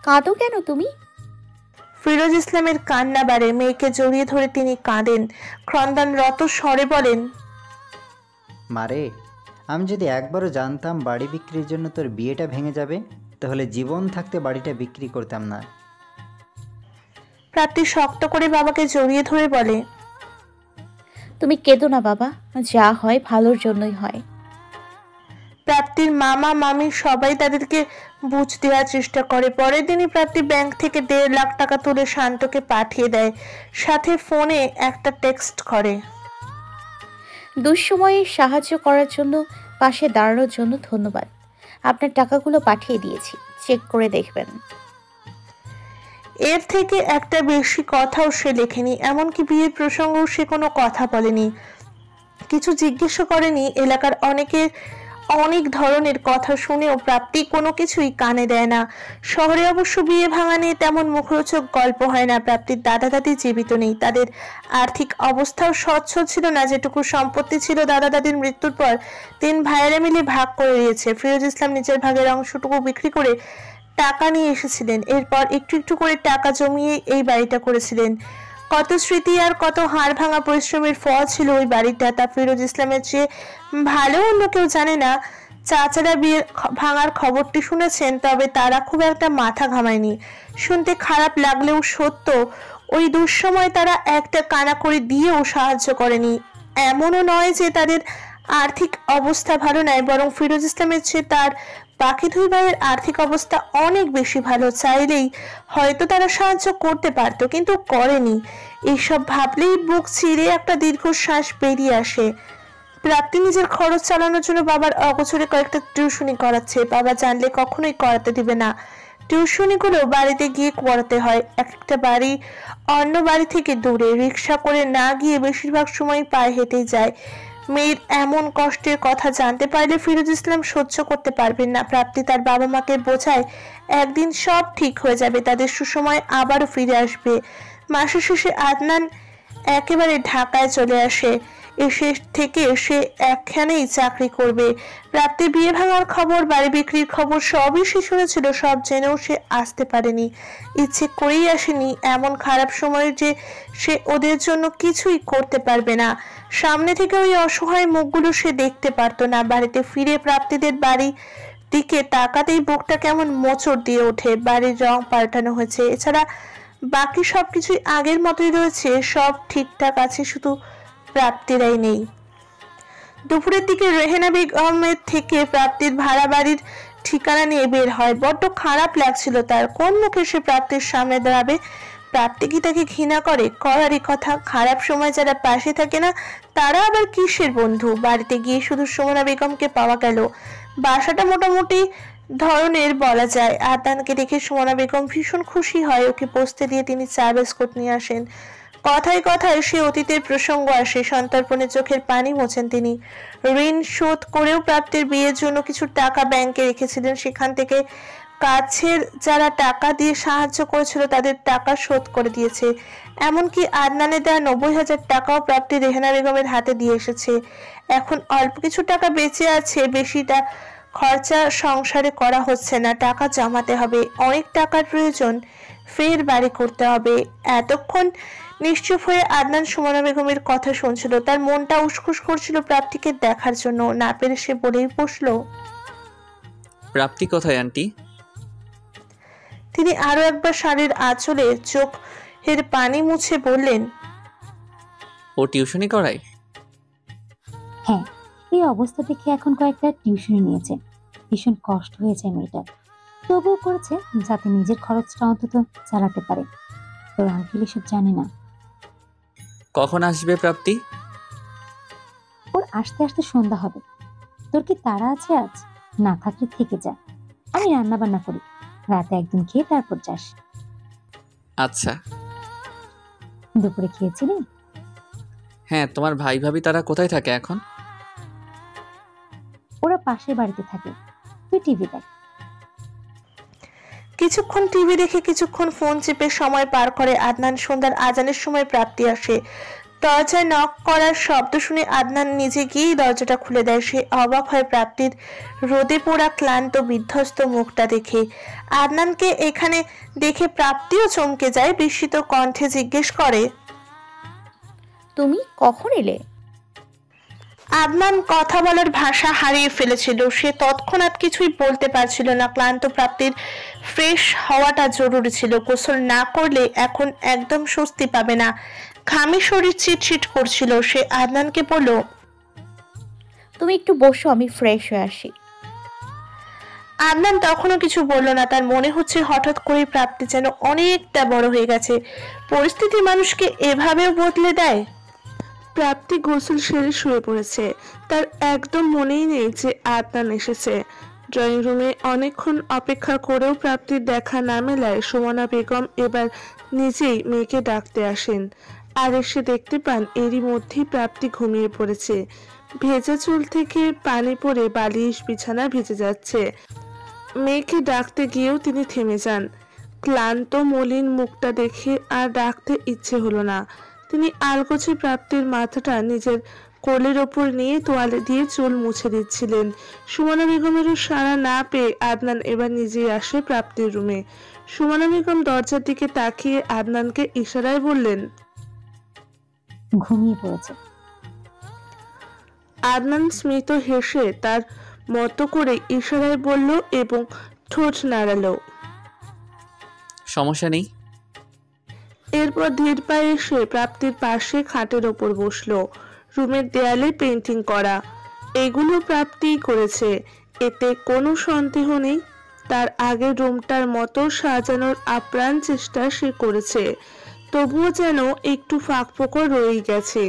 কাঁদো কেন তুমি? ফিরোজ ইসলামের কান্না বাড়ে। মেয়েকে জড়িয়ে ধরে তিনি কাঁদেন, ক্রন্দনরত স্বরে বলেন, মারে, আমি যদি একবারও জানতাম বাড়ি বিক্রির জন্য তোর বিয়েটা ভেঙে যাবে, তাহলে জীবন থাকতে বাড়িটা বিক্রি করতাম না। প্রাপ্তি শক্ত করে বাবাকে জড়িয়ে ধরে বলে, তুমি কেঁদো না বাবা, যা হয় ভালোর জন্যই হয়। প্রাপ্তির মামা মামি সবাই তাদেরকে বুঝ দেওয়ার চেষ্টা করে। পরের দিনই প্রাপ্তি ব্যাংক থেকে 1.5 লাখ টাকা তুলে শান্তকে পাঠিয়ে দেয়, সাথে ফোনে একটা টেক্সট করে, দুঃসময়ে সাহায্য করার জন্য, পাশে দাঁড়ানোর জন্য ধন্যবাদ। আপনার টাকাগুলো পাঠিয়ে দিয়েছি, চেক করে দেখবেন। এর থেকে একটা বেশি কথাও সে লেখেনি, এমনকি বিয়ের প্রসঙ্গেও সে কোনো কথা বলেনি, কিছু জিজ্ঞেস করেনি। এলাকার অনেক ধরনের কথা শুনেও প্রাপ্তি কোনো কিছুই কানে দেয় না। শহরে অবশ্য বিয়ে ভাঙা নিয়ে তেমন মুখরোচক গল্প হয় না। প্রাপ্তির দাদা দাদি জীবিত নেই, তাদের আর্থিক অবস্থাও সচ্ছল ছিল না। যেটুকু সম্পত্তি ছিল দাদা দাদির মৃত্যুর পর 3 ভাইয়েরা মিলে ভাগ করে দিয়েছে। ফিরোজ ইসলাম নিজের ভাগের অংশটুকু বিক্রি করে টাকা নিয়ে এসেছিলেন। এরপর একটু একটু করে টাকা জমিয়ে এই বাড়িটা করেছিলেন। কত স্মৃতি আর কত হাড় ভাঙা পরিশ্রমের ফল ছিল ওই বাড়িটা, তা ফিরোজ ইসলামের চেয়ে ভালো অন্য কেউ জানে না। চাচারা বিয়ের ভাঙার খবরটি শুনেছেন, তবে তারা খুব একটা মাথা ঘামায়নি। শুনতে খারাপ লাগলেও সত্য, ওই দুঃসময় তারা একটা কানাকড়ি দিয়েও সাহায্য করেনি। এমনও নয় যে তাদের আর্থিক অবস্থা ভালো নয়, বরং ফিরোজ ইসলামের চেয়ে তার বাকি 2 ভাইয়ের আর্থিক অবস্থা অনেক বেশি ভালো। চাইলেই হয়তো তারা সাহায্য করতে পারতো, কিন্তু করেনি। এইসব ভাবলেই বুক চিরে একটা দীর্ঘশ্বাস বেরিয়ে আসে। প্রাপ্তি নিজের খরচ চালানোর জন্য বাবার অগোচরে কয়েকটা টিউশনি করাচ্ছে। বাবা জানলে কখনোই করাতে দিবে না। টিউশনিগুলো বাড়িতে গিয়ে করাতে হয়। একটা বাড়ি অন্য বাড়ি থেকে দূরে, রিক্সা করে না গিয়ে বেশিরভাগ সময় পায়ে হেঁটেই যায়। মেয়ের এমন কষ্টের কথা জানতে পারলে ফিরোজ ইসলাম সহ্য করতে পারবেন না। প্রাপ্তি তার বাবা মাকে বোঝায় একদিন সব ঠিক হয়ে যাবে, তাদের সুসময় আবারও ফিরে আসবে। মাসের শেষে আদনান একেবারে ঢাকায় চলে আসে। এসে থেকে সে একখানেই চাকরি করবে। প্রাপ্তি বিয়ে ভাঙার খবর, বাড়ি বিক্রির খবর সবই সে শুনেছিল। সব জেনেও সে আসতে পারেনি, ইচ্ছে করেই আসেনি। এমন খারাপ সময় যে সে ওদের জন্য কিছুই করতে পারবে না। সামনে থেকে ওই অসহায় মুখগুলো সে দেখতে পারতো না। বাড়িতে ফিরে প্রাপ্তিদের বাড়ি দিকে তাকাতেই বুকটা কেমন মোচড় দিয়ে ওঠে। বাড়ির রং পাল্টানো হয়েছে, এছাড়া বাকি সবকিছুই আগের মতোই রয়েছে। সব ঠিকঠাক আছে, শুধু প্রাপ্তিরাই নেই। দুপুরের দিকে রেহেনা বেগমের থেকে প্রাপ্তির ভাড়া বাড়ির ঠিকানা নিয়ে বের হয়। বড্ড খারাপ লাগছিল তার। কোন মুখে সে প্রাপ্তির সামনে দাঁড়াবে? প্রাপ্তি কি তাকে ঘৃণা করে? করারই কথা। খারাপ সময় যারা পাশে থাকে না, তারা আবার কিসের বন্ধু? বাড়িতে গিয়ে শুধু সুমনা বেগমকে পাওয়া গেল। বাসাটা মোটামুটি ধরনের বলা যায়। আদনানকে দেখে সুমনা বেগম ভীষণ খুশি হয়। ওকে বসতে দিয়ে তিনি চা বিস্কুট নিয়ে আসেন। কথায় কথায় সে অতীতের প্রসঙ্গ আসে। সন্তর্পণে চোখের পানি মোছেন তিনি। ঋণ শোধ করেও প্রাপ্তির বিয়ের জন্য কিছু টাকা ব্যাংকে রেখেছিলেন। সেখান থেকে কাছের যারা টাকা দিয়ে সাহায্য করেছিল তাদের টাকা শোধ করে দিয়েছে। এমনকি আদনানের দেওয়া 90,000 টাকাও প্রাপ্তি রেহেনা বেগমের হাতে দিয়ে এসেছে। এখন অল্প কিছু টাকা বেঁচে আছে, বেশিটা খরচা সংসারে করা হচ্ছে না। টাকা জমাতে হবে, অনেক টাকার প্রয়োজন। ফের বাড়ি করতে হবে। এতক্ষণ নিশ্চুপ হয়ে আদনান সুমনা বেগমের কথা শুনছিল। তার মনটা উসখুস করছিল প্রাপ্তিকে দেখার জন্য। না পেরে সে বলেই বসল, প্রাপ্তি কোথায় আন্টি? তিনি আরো একবার শাড়ির আঁচলে চোখের পানি মুছে বললেন, ও টিউশনি করায়? হ্যাঁ, এই অবস্থা দেখে এখন কয়েকটা টিউশনি নিয়েছে। ভীষণ কষ্ট হয়েছে মেয়েটার, তবুও করেছে যাতে নিজের খরচটা অন্তত চালাতে পারে। তোর আঙ্কেল এসব জানে না। কখন আসবে প্রাপ্তি? ওর আসতে আসতে সন্ধ্যা হবে। তোর কি তাড়া আছে আজ? না থাকলে থেকে যা, আমি রান্না বান্না করি। রাতে একদিন খেয়ে তারপর যাস। আচ্ছা। দুপুরে খেয়েছিলি? হ্যাঁ, তোমার ভাই ভাবি তারা কোথায় থাকে এখন? ওরা পাশের বাড়িতে থাকে। তুই টিভি দেখ। কিছুক্ষণ টিভি দেখে কিছুক্ষণ ফোন চেপে সময় পার করে আদনান। সন্ধ্যার আজানের সময় প্রাপ্তি আসে। দরজায় নক করার শব্দ শুনে আদনান নিজে গিয়েই দরজাটা খুলে দেয়। সে অবাক হয় প্রাপ্তির রোদে পোড়া ক্লান্ত বিধ্বস্ত মুখটা দেখে। আদনানকে এখানে দেখে প্রাপ্তিও চমকে যায়, বিস্মিত কণ্ঠে জিজ্ঞেস করে, তুমি কখন এলে? আদনান কথা বলার ভাষা হারিয়ে ফেলেছিল। সে তৎক্ষণাৎ কিছুই বলতে পারছিল না। ক্লান্ত প্রাপ্তির ফ্রেশ হওয়াটা জরুরি ছিল। গোসল না করলে এখন একদম স্বস্তি পাবে না। ঘামে শরীর চিটচিট করছিল। সে আদনানকে বলল, তুমি একটু বসো, আমি ফ্রেশ হয়ে আসি। আদনান তখনও কিছু বলল না। তার মনে হচ্ছে হঠাৎ করে প্রাপ্তি যেন অনেকটা বড় হয়ে গেছে। পরিস্থিতি মানুষকে এভাবেও বদলে দেয়। প্রাপ্তি গোসল সেরে শুয়ে পড়েছে। তার একদম মনেই নেই যে আদনান এসেছে। ড্রয়িং রুমে অনেকক্ষণ অপেক্ষা করেও প্রাপ্তির দেখা না মেলায় সুমনা বেগম এবার নিজেই মেয়েকে ডাকতে আসেন। আর এসে দেখতে পান এরই মধ্যেই প্রাপ্তি ঘুমিয়ে পড়েছে। ভেজা চুল থেকে পানি পড়ে বালিশ বিছানা ভিজে যাচ্ছে। মেয়েকে ডাকতে গিয়েও তিনি থেমে যান। ক্লান্ত মলিন মুখটা দেখে আর ডাকতে ইচ্ছে হলো না। তিনি আলগোছে প্রাপ্তির মাথাটা নিজের কোলের ওপর নিয়ে তোয়ালে দিয়ে চুল মুছে দিচ্ছিলেন। সুমনা বেগমেরও সাড়া না পেয়ে আদনান এবার নিজেই আসে প্রাপ্তির রুমে। সুমনা বেগম দরজার দিকে তাকিয়ে আদনানকে ইশারায় বললেন, ঘুমিয়ে পড়েছে। আদনান স্মিত হেসে তার মতো করে ইশারায় বলল এবং ঠোঁট নাড়ালো। সমস্যা নেই। এরপর ধীর পায়ে এসে প্রাপ্তির পাশে খাটের ওপর বসলো। রুমের দেয়ালে পেন্টিং করা, এগুলো প্রাপ্তিই করেছে, এতে কোনো সন্দেহ নেই। তার আগের রুমটার মতো সাজানোর আপ্রাণ চেষ্টা সে করেছে, তবুও যেন একটু ফাঁক ফোকর রয়েই গেছে।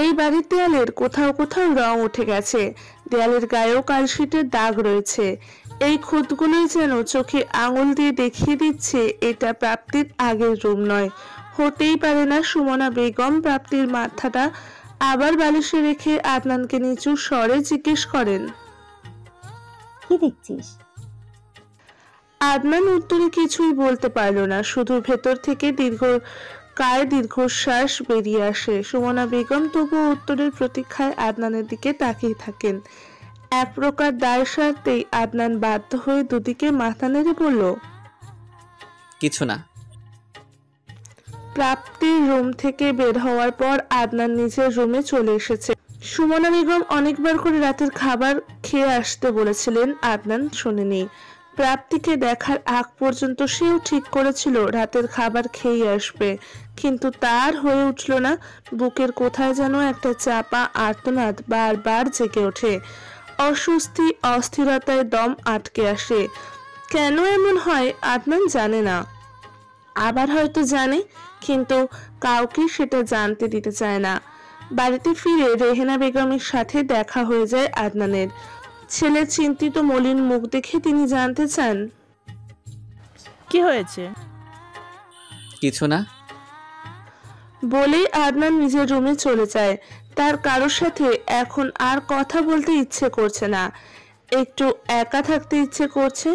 এই বাড়ির দেয়ালের কোথাও কোথাও রং উঠে গেছে, দেয়ালের গায়েও কালশিটের দাগ রয়েছে। এই খুঁতগুলোই যেন চোখে আঙুল দিয়ে দেখিয়ে দিচ্ছে এটা প্রাপ্তির আগের রুম নয়। হতেই পারে না। সুমনা বেগম প্রাপ্তির মাথাটা আবার বালিশে রেখে আদনানকে নিচু স্বরে জিজ্ঞেস করেন, কি দেখছিস? আদনান উত্তরে কিছুই বলতে পারল না, শুধু ভেতর থেকে দীর্ঘশ্বাস বেরিয়ে আসে। সুমনা বেগম তবুও উত্তরের প্রতীক্ষায় আদনানের দিকে তাকিয়ে থাকেন। এক প্রকার দায় সারতেই আদনান বাধ্য হয়ে দুদিকে মাথা নেড়ে বলল, কিছু না। প্রাপ্তির রুম থেকে বের হওয়ার পর আদনান নিজের রুমে চলে এসেছে। সুমনা বেগম অনেকবার করে রাতের খাবার খেয়ে আসতে বলেছিলেন, আদনান শোনেনি। প্রাপ্তিকে দেখার আগ পর্যন্ত সেও ঠিক করেছিল রাতের খাবার খেয়ে আসবে, কিন্তু তার হয়ে উঠল না। বুকের কোথায় যেন একটা চাপা আর্তনাদ বারবার জেগে ওঠে। অস্বস্তি, অস্থিরতায় দম আটকে আসে। কেন এমন হয় আদনান জানে না, আবার হয়তো জানে, কিন্তু কাউকে সেটা জানতে দিতে চায় না। বাড়িতে ফিরে রেহেনা বেগমের সাথে দেখা হয়ে যায় আদনানের। ছেলের চিন্তিত মলিন মুখ দেখে তিনি জানতে চান, কি হয়েছে? কিছু না। বলেই আদনান নিজের রুমে চলে যায়। তার কারোর সাথে এখন আর কথা বলতে ইচ্ছে করছে না, একটু একা থাকতে ইচ্ছে করছে,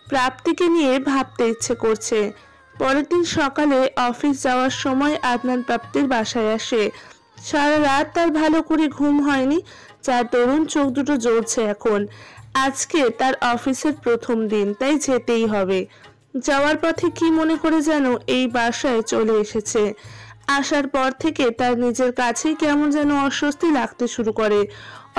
প্রাপ্তিকে নিয়ে ভাবতে ইচ্ছে করছে। পরের দিন সকালে অফিস যাওয়ার সময় আদনান প্রাপ্তির বাসায় আসে। সারা রাত তার ভালো করে ঘুম হয়নি, যার দরুন চোখ দুটো জ্বলছে এখন। আজকে তার অফিসের প্রথম দিন, তাই যেতেই হবে। যাওয়ার পথে কি মনে করে যেন এই বাসায় চলে এসেছে। আসার পর থেকে তার নিজের কাছেই কেমন যেন অস্বস্তি লাগতে শুরু করে,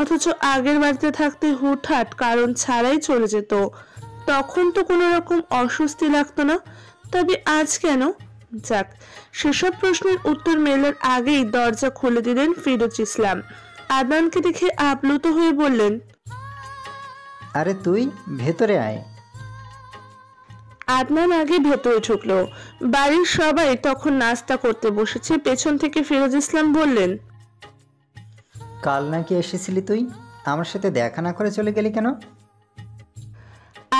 অথচ আগের বাড়িতে থাকতে হুটহাট কারণ ছাড়াই চলে যেত, তখন তো কোনো রকম অস্বস্তি লাগতো না। তবে আজ কেন? যাক, সেসব প্রশ্নের উত্তর মেলার আগেই দরজা খুলে দিলেন ফিরোজ ইসলাম। আদনানকে দেখে আপ্লুত হয়ে বললেন, আরে তুই ভেতরে আয়। আদনান আগে ভেতরে ঢুকলো। বাড়ির সবাই তখন নাস্তা করতে বসেছে। পেছন থেকে ফিরোজ ইসলাম বললেন, কাল নাকি এসেছিলি তুই, আমার সাথে দেখা না করে চলে গেলি কেন?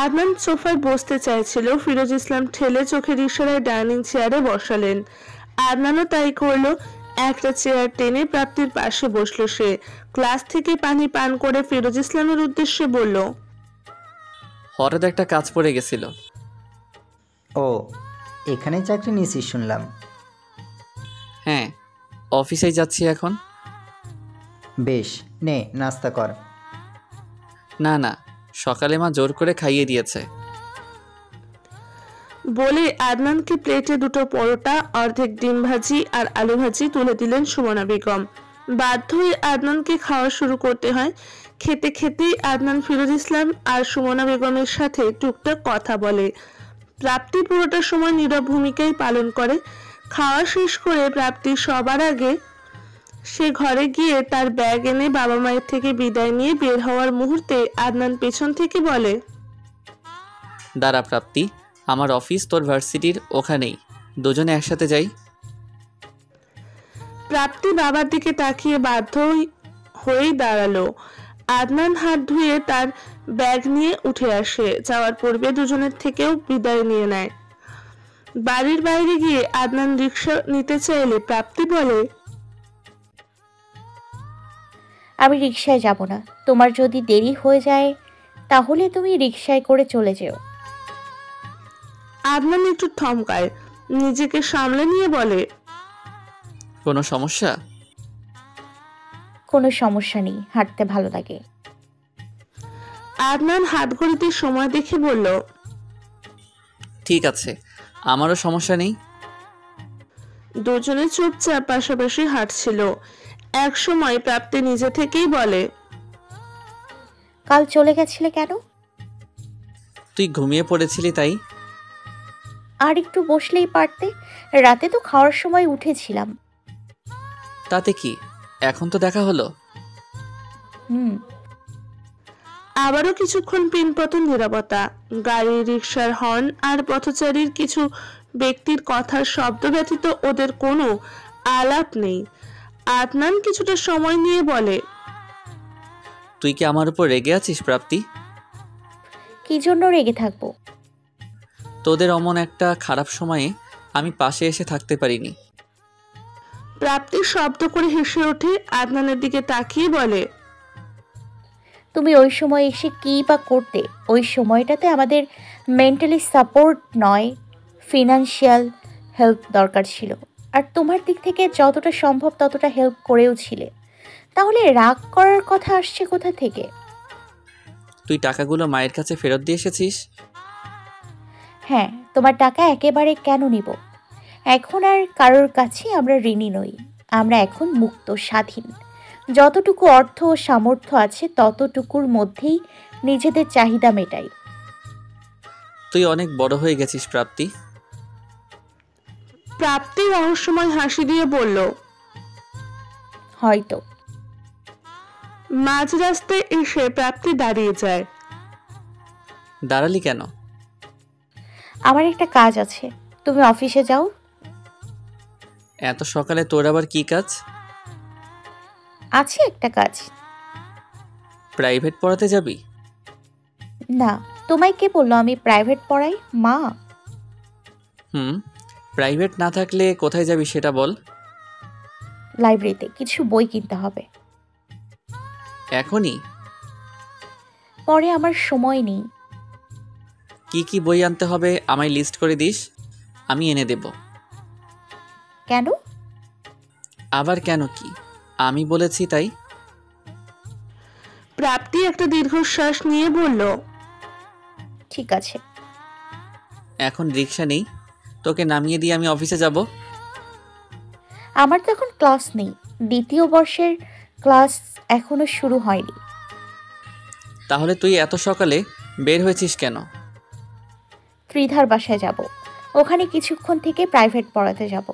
আদনান সোফায় বসতে চাইছিল, ফিরোজ ইসলাম ঠেলে চোখের ইশারায় ডাইনিং চেয়ারে বসালেন। আদনানও তাই করলো। একটা চেয়ার টেনে প্রাপ্তির পাশে বসলো সে। গ্লাস থেকে পানি পান করে ফিরোজ ইসলামের উদ্দেশ্যে বলল, হঠাৎ একটা কাজ পড়ে গেছিল। ও, এখানেই চাকরি নিয়েছিস শুনলাম। হ্যাঁ, অফিসেই যাচ্ছি এখন। বেশ, নে নাস্তা কর। না না, সকালে মা জোর করে খাইয়ে দিয়েছে। বলে আদনানকে প্লেটে দুটো পরোটা, অর্ধেক ডিম ভাজি আর আলু ভাজি তুলে দিলেন সুমনা বেগম। বাধ্য হয়ে আদনানকে খাওয়া শুরু করতে হয়। খেতে খেতেই আদনান ফিরোজ ইসলাম আর সুমনা বেগমের সাথে টুকটাক কথা বলে। প্রাপ্তি পুরোটা সময় নীরব ভূমিকাই পালন করে। খাওয়া শেষ করে প্রাপ্তি সবার আগে সে ঘরে গিয়ে তার ব্যাগ এনে বাবা মায়ের থেকে বিদায় নিয়ে বের হওয়ার মুহূর্তে আদনান পেছন থেকে বলে, দাঁড়া প্রাপ্তি, আমার অফিস তোর ভার্সিটির ওখানেই, দুজনে একসাথে যাই। প্রাপ্তি বাবার দিকে তাকিয়ে বাধ্য হয়েই দাঁড়ালো। আদনান হাত ধুয়ে তার ব্যাগ নিয়ে উঠে আসে। যাওয়ার পূর্বে দুজনের থেকেও বিদায় নিয়ে নেয়। বাড়ির বাইরে গিয়ে আদনান রিক্সা নিতে চাইলে প্রাপ্তি বলে, আমি রিকশায় যাব না। তোমার যদি দেরি হয়ে যায় তাহলে তুমি রিকশায় করে চলে যেও। আদনান একটু থমকায়, নিজেকে সামলে নিয়ে বলে, কোনো সমস্যা? কোনো সমস্যা নেই, হাঁটতে ভালো লাগে। আদনান হাত ঘড়িতে সময় দেখে বলল, ঠিক আছে, আমারও সমস্যা নেই। দুজনে চুপচাপ পাশাপাশি হাঁটছিল। এক সময় প্রাপ্তি নিজে থেকেই বলে, কাল চলে গেছিলে কেন? তুই ঘুমিয়ে পড়েছিলি তাই। আর একটু বসলেই পারতে, রাতে তো খাওয়ার সময় উঠেছিলাম। তাতে কি, এখন তো দেখা হলো। হুম। আবারও কিছুক্ষণ পিনপতন নীরবতা। গাড়ি, রিকশার হর্ন আর পথচারীর কিছু ব্যক্তির কথার শব্দ ব্যতীত ওদের কোনো আলাপ নেই। আদনান কিছুটা সময় নিয়ে বলে, তুই কি আমার উপর রেগে আছিস প্রাপ্তি? কি জন্য রেগে থাকবো? তোদের অমন একটা খারাপ সময়ে আমি পাশে এসে থাকতে পারিনি। প্রাপ্তি শব্দ করে হেসে ওঠে। আদনানের দিকে তাকিয়ে বলে, তুমি ওই সময় এসে কী বা করতে? ওই সময়টাতে আমাদের মেন্টালি সাপোর্ট নয়, ফিনান্সিয়াল হেল্প দরকার ছিল। আর তোমার দিক থেকে যতটা সম্ভব ততটা হেল্প করেও ছিলে। তাহলে রাগ করার কথা আসছে কোথা থেকে? তুই টাকাগুলো মায়ের কাছে ফেরত দিয়ে এসেছিস? হ্যাঁ, তোমার টাকা একেবারে কেন নিব? এখন আর কারোর কাছে আমরা ঋণী নই। আমরা এখন মুক্ত, স্বাধীন। যতটুকু অর্থ ও সামর্থ্য আছে ততটুকুর মধ্যেই নিজেদের চাহিদা মেটাই। তুই অনেক বড় হয়ে গেছিস প্রাপ্তি। প্রাপ্তি রহস্যময় হাসি দিয়ে বলল, হয়তো। মাঝ রাস্তায় এসে প্রাপ্তি দাঁড়িয়ে যায়। দাঁড়ালি কেন? আমার একটা কাজ আছে, তুমি অফিসে যাও। এত সকালে তোর আবার কি কাজ? আছে একটা কাজ। প্রাইভেট পড়াতে যাবি? না, তোমায় কে বললো আমি প্রাইভেট পড়াই? মা। প্রাইভেট না থাকলে কোথায় যাবি সেটা বল। লাইব্রেরিতে কিছু বই কিনতে হবে। এখনই? পরে আমার সময় নেই। কি কি বই আনতে হবে আমায় লিস্ট করে দিস, আমি এনে দেব। কেন? আবার কেন কি, আমি বলেছি তাই। প্রাপ্তি একটা দীর্ঘশ্বাস নিয়ে বলল, ঠিক আছে। এখন রিক্সা নেই, তোকে নামিয়ে দিয়ে আমি অফিসে যাব। আমার তো এখন ক্লাস নেই, দ্বিতীয় বর্ষের ক্লাস এখনো শুরু হয়নি। তাহলে তুই এত সকালে বের হয়েছিস কেন? ত্রিধার বাসায় যাব, ওখানে কিছুক্ষণ থেকে প্রাইভেট পড়াতে যাব।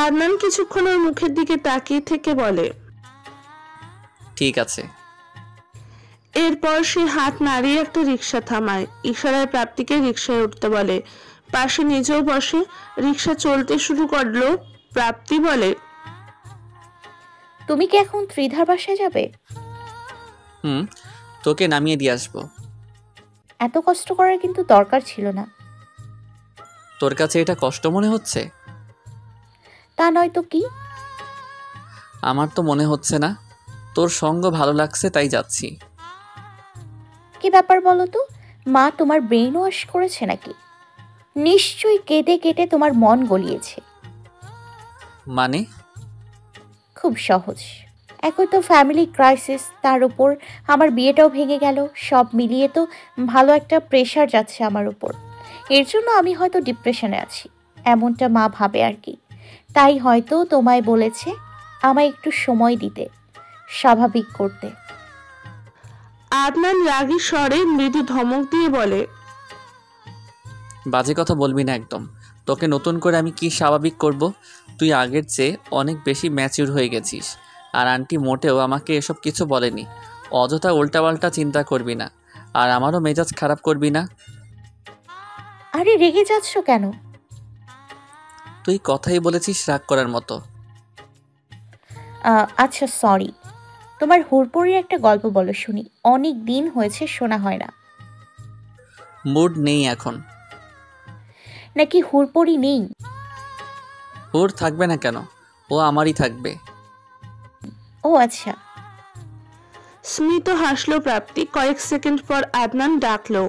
আদনান কিছুক্ষণ ওর মুখের দিকে তাকিয়ে থেকে বলে, ঠিক আছে। এরপর সে হাত নাড়িয়ে একটা রিক্সা থামায়। ইশারায় প্রাপ্তিকে রিক্সায় উঠতে বলে। পাশে নিজেও বসে। রিক্সা চলতে শুরু করলো। প্রাপ্তি বলে, তুমি কি এখন ত্রিধার বাসায় যাবে? তোকে নামিয়ে দিয়ে আসবো। এত কষ্ট করার কিন্তু দরকার ছিল না। তোর কাছে এটা কষ্ট মনে হচ্ছে? তা নয় তো কি? আমার তো মনে হচ্ছে না, তোর সঙ্গ ভালো লাগছে তাই যাচ্ছি। কি ব্যাপার বলো তো? মা তোমার ব্রেন ওয়াশ করেছে নাকি? নিশ্চয়ই কেটে কেটে তোমার মন গলিয়েছে। মানে? খুব সহজ। এখন তো ফ্যামিলি ক্রাইসিস, তার উপর আমার বিয়েটাও ভেঙে গেল। সব মিলিয়ে তো ভালো একটা প্রেশার যাচ্ছে আমার উপর। এর জন্য আমি হয়তো ডিপ্রেশনে আছি, এমনটা মা ভাবে আর কি। তাই হয়তো তোমায় বলেছে আমায় একটু সময় দিতে, স্বাভাবিক করতে। আদনান রাগী স্বরে মৃদু ধমক দিয়ে বলে, বাজে কথা বলবি না একদম। তোকে নতুন করে আমি কি স্বাভাবিক করব? তুই আগের চেয়ে অনেক বেশি ম্যাচিউর হয়ে গেছিস। আর আন্টি মোটেও আমাকে এসব কিছু বলেনি। অযথা উল্টাপাল্টা চিন্তা করবি না, আর আমারও মেজাজ খারাপ করবি না। আরে রেগে যাচ্ছ কেন? তুই কথাই বলেছিস রাগ করার মতো। আচ্ছা সরি। তোমার হুড়পড়ির একটা গল্প বলো শুনি, অনেক দিন হয়েছে শোনা হয় না। মুড নেই এখন। নাকি হুড়পড়ি নেই? ওর থাকবে না কেন? ও আমারই থাকবে। ও আচ্ছা। স্মিত হাসলো প্রাপ্তি। কয়েক সেকেন্ড পর আদনান ডাকলো,